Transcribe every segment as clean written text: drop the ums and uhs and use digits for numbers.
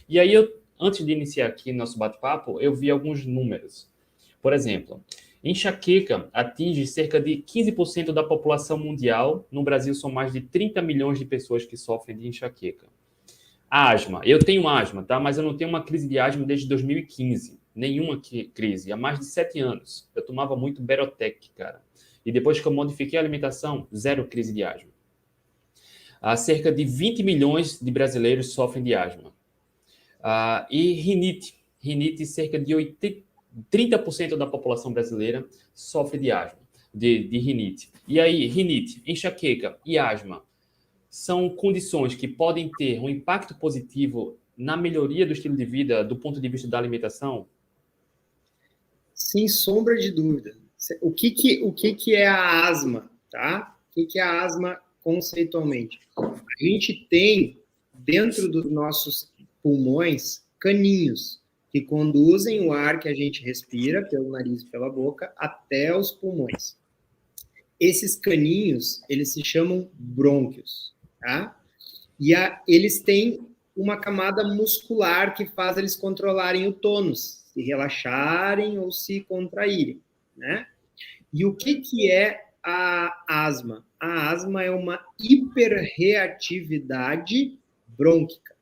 E aí, antes de iniciar aqui nosso bate-papo, eu vi alguns números. Por exemplo, enxaqueca atinge cerca de 15% da população mundial. No Brasil, são mais de 30 milhões de pessoas que sofrem de enxaqueca. Asma. Eu tenho asma, tá? Mas eu não tenho uma crise de asma desde 2015. Nenhuma crise. Há mais de 7 anos. Eu tomava muito Berotec, cara. E depois que eu modifiquei a alimentação, zero crise de asma. Há cerca de 20 milhões de brasileiros sofrem de asma. E rinite. Rinite, cerca de 30% da população brasileira sofre de asma, de rinite. E aí, rinite, enxaqueca e asma são condições que podem ter um impacto positivo na melhoria do estilo de vida do ponto de vista da alimentação? Sem sombra de dúvida. O que é a asma, tá? O que é a asma conceitualmente? A gente tem dentro dos nossos pulmões caninhos que conduzem o ar que a gente respira pelo nariz e pela boca até os pulmões. Esses caninhos, eles se chamam brônquios, tá? E eles têm uma camada muscular que faz eles controlarem o tônus, se relaxarem ou se contraírem, né? E o que é a asma? A asma é uma hiperreatividade brônquica,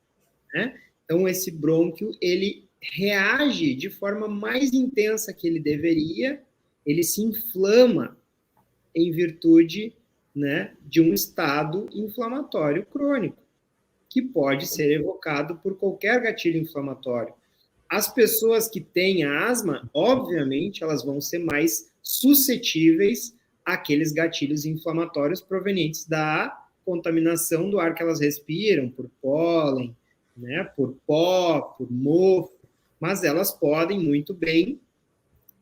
né? Então, esse brônquio, ele reage de forma mais intensa que ele deveria, ele se inflama em virtude, né, de um estado inflamatório crônico, que pode ser evocado por qualquer gatilho inflamatório. As pessoas que têm asma, obviamente, elas vão ser mais suscetíveis àqueles gatilhos inflamatórios provenientes da contaminação do ar que elas respiram, por pólen, né, por pó, por mofo, mas elas podem muito bem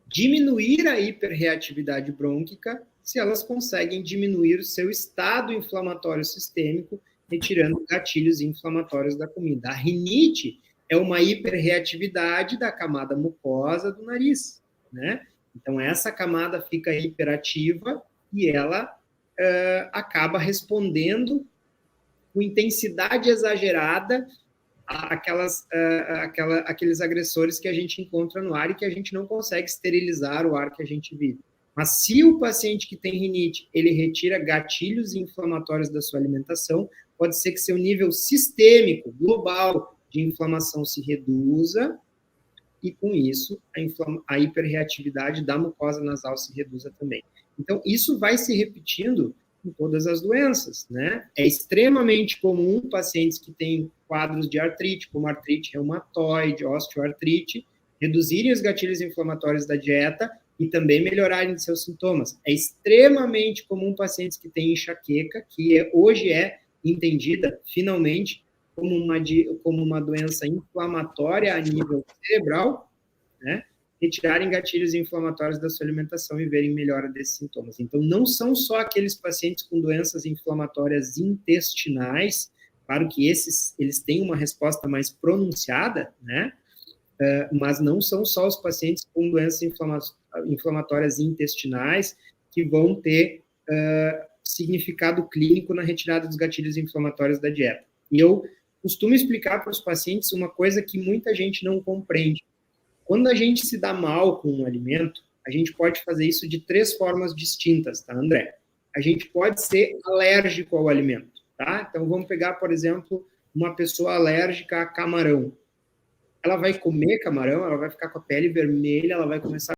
diminuir a hiperreatividade brônquica se elas conseguem diminuir o seu estado inflamatório sistêmico, retirando gatilhos inflamatórios da comida. A rinite é uma hiperreatividade da camada mucosa do nariz, né? Então, essa camada fica hiperativa e ela acaba respondendo com intensidade exagerada aqueles agressores que a gente encontra no ar e que a gente não consegue esterilizar o ar que a gente vive. Mas se o paciente que tem rinite, ele retira gatilhos inflamatórios da sua alimentação, pode ser que seu nível sistêmico, global, de inflamação se reduza e, com isso, a hiperreatividade da mucosa nasal se reduza também. Então, isso vai se repetindo em todas as doenças, né? É extremamente comum pacientes que têm quadros de artrite, como artrite reumatoide, osteoartrite, reduzirem os gatilhos inflamatórios da dieta e também melhorarem seus sintomas. É extremamente comum pacientes que têm enxaqueca, que hoje é entendida, finalmente, como uma doença inflamatória a nível cerebral, né? Retirarem gatilhos inflamatórios da sua alimentação e verem melhora desses sintomas. Então, não são só aqueles pacientes com doenças inflamatórias intestinais, claro que eles têm uma resposta mais pronunciada, né? Mas não são só os pacientes com doenças inflamatórias intestinais que vão ter significado clínico na retirada dos gatilhos inflamatórios da dieta. E eu costumo explicar para os pacientes uma coisa que muita gente não compreende. Quando a gente se dá mal com um alimento, a gente pode fazer isso de 3 formas distintas, tá, André? A gente pode ser alérgico ao alimento, tá? Então, vamos pegar, por exemplo, uma pessoa alérgica a camarão. Ela vai comer camarão, ela vai ficar com a pele vermelha, ela vai começar